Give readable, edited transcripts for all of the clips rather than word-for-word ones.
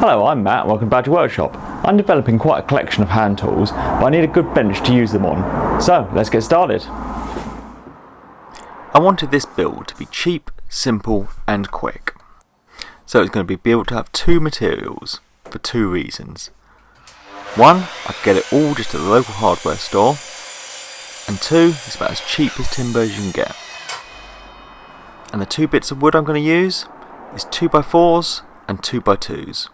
Hello, I'm Matt, welcome back to Workshop. I'm developing quite a collection of hand tools, but I need a good bench to use them on. So, let's get started. I wanted this build to be cheap, simple and quick. So it's going to be built to have two materials, for two reasons. One, I can get it all just at the local hardware store, and two, it's about as cheap as timber as you can get. And the two bits of wood I'm going to use is 2x4s and 2x2s.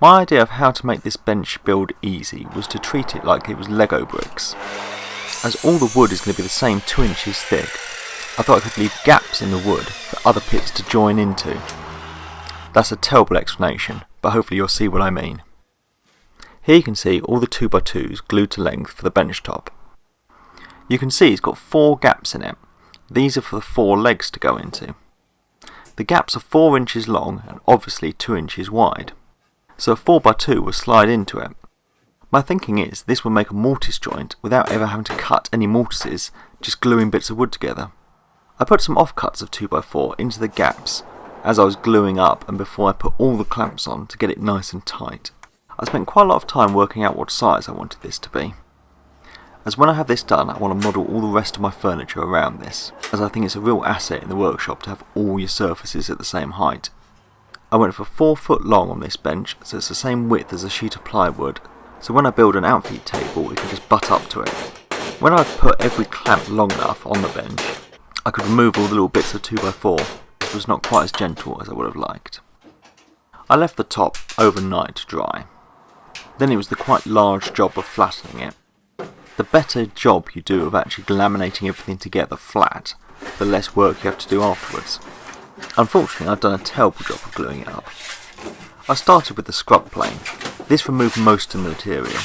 My idea of how to make this bench build easy was to treat it like it was Lego bricks. As all the wood is going to be the same 2 inches thick, I thought I could leave gaps in the wood for other bits to join into. That's a terrible explanation, but hopefully you'll see what I mean. Here you can see all the 2x2s glued to length for the bench top. You can see it's got 4 gaps in it. These are for the 4 legs to go into. The gaps are 4 inches long and obviously 2 inches wide, so a 4x2 will slide into it. My thinking is this will make a mortise joint without ever having to cut any mortises, just gluing bits of wood together. I put some offcuts of 2x4 into the gaps as I was gluing up and before I put all the clamps on to get it nice and tight. I spent quite a lot of time working out what size I wanted this to be, as when I have this done I want to model all the rest of my furniture around this, as I think it's a real asset in the workshop to have all your surfaces at the same height. I went for 4 foot long on this bench, so it's the same width as a sheet of plywood, so when I build an outfeed table it can just butt up to it. When I put every clamp long enough on the bench, I could remove all the little bits of 2x4, which was not quite as gentle as I would have liked. I left the top overnight to dry. Then it was the quite large job of flattening it. The better job you do of actually laminating everything together flat, the less work you have to do afterwards. Unfortunately, I've done a terrible job of gluing it up. I started with the scrub plane. This removed most of the material.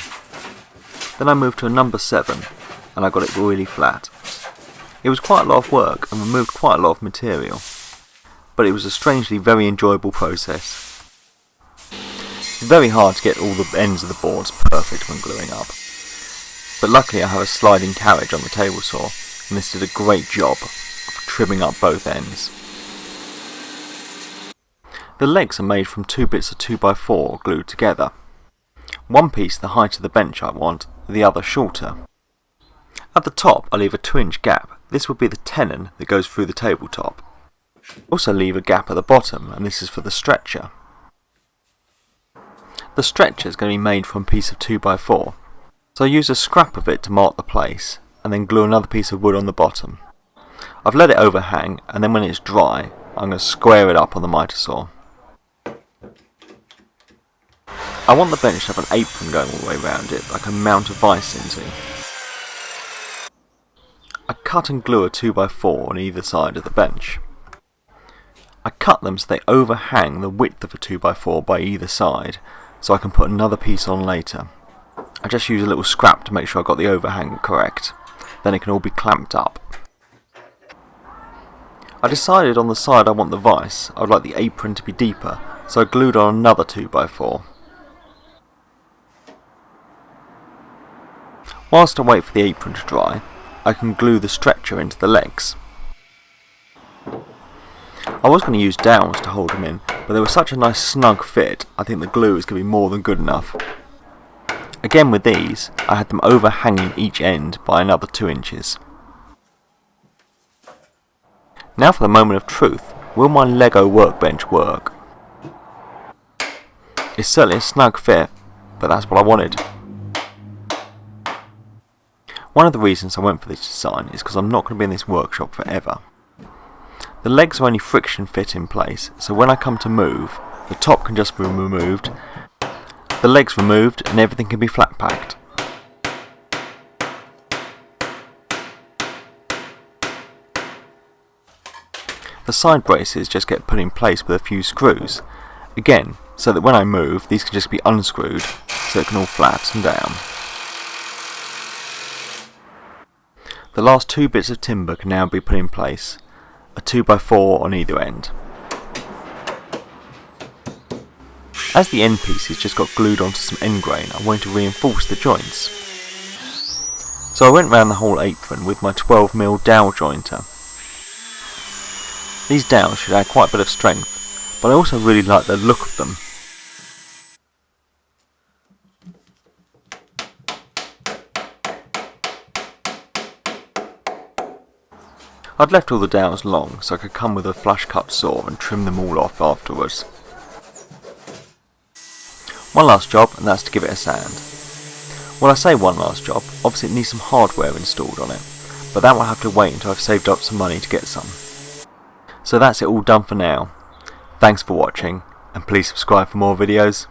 Then I moved to a number 7 and I got it really flat. It was quite a lot of work and removed quite a lot of material, but it was a strangely very enjoyable process. It's very hard to get all the ends of the boards perfect when gluing up, but luckily I have a sliding carriage on the table saw and this did a great job of trimming up both ends. The legs are made from 2 bits of 2x4 glued together. One piece the height of the bench I want, the other shorter. At the top I leave a 2-inch gap. This will be the tenon that goes through the tabletop. Also leave a gap at the bottom, and this is for the stretcher. The stretcher is going to be made from a piece of 2x4, so I use a scrap of it to mark the place, and then glue another piece of wood on the bottom. I've let it overhang, and then when it's dry I'm going to square it up on the miter saw. I want the bench to have an apron going all the way around it that I can mount a vise into. I cut and glue a 2x4 on either side of the bench. I cut them so they overhang the width of a 2x4 by either side, so I can put another piece on later. I just use a little scrap to make sure I got the overhang correct, then it can all be clamped up. I decided on the side I want the vise, I would like the apron to be deeper, so I glued on another 2x4. Whilst I wait for the apron to dry, I can glue the stretcher into the legs. I was going to use dowels to hold them in, but they were such a nice snug fit, I think the glue is going to be more than good enough. Again with these, I had them overhanging each end by another 2 inches. Now for the moment of truth, will my Lego workbench work? It's certainly a snug fit, but that's what I wanted. One of the reasons I went for this design is because I'm not going to be in this workshop forever. The legs are only friction fit in place, so when I come to move, the top can just be removed, the legs removed, and everything can be flat packed. The side braces just get put in place with a few screws, again, so that when I move, these can just be unscrewed, so it can all flatten down. The last 2 bits of timber can now be put in place, a 2x4 on either end. As the end pieces just got glued onto some end grain, I wanted to reinforce the joints. So I went round the whole apron with my 12mm dowel jointer. These dowels should add quite a bit of strength, but I also really like the look of them. I'd left all the dowels long so I could come with a flush cut saw and trim them all off afterwards. One last job, and that's to give it a sand. When I say one last job, obviously it needs some hardware installed on it, but that will have to wait until I've saved up some money to get some. So that's it all done for now. Thanks for watching, and please subscribe for more videos.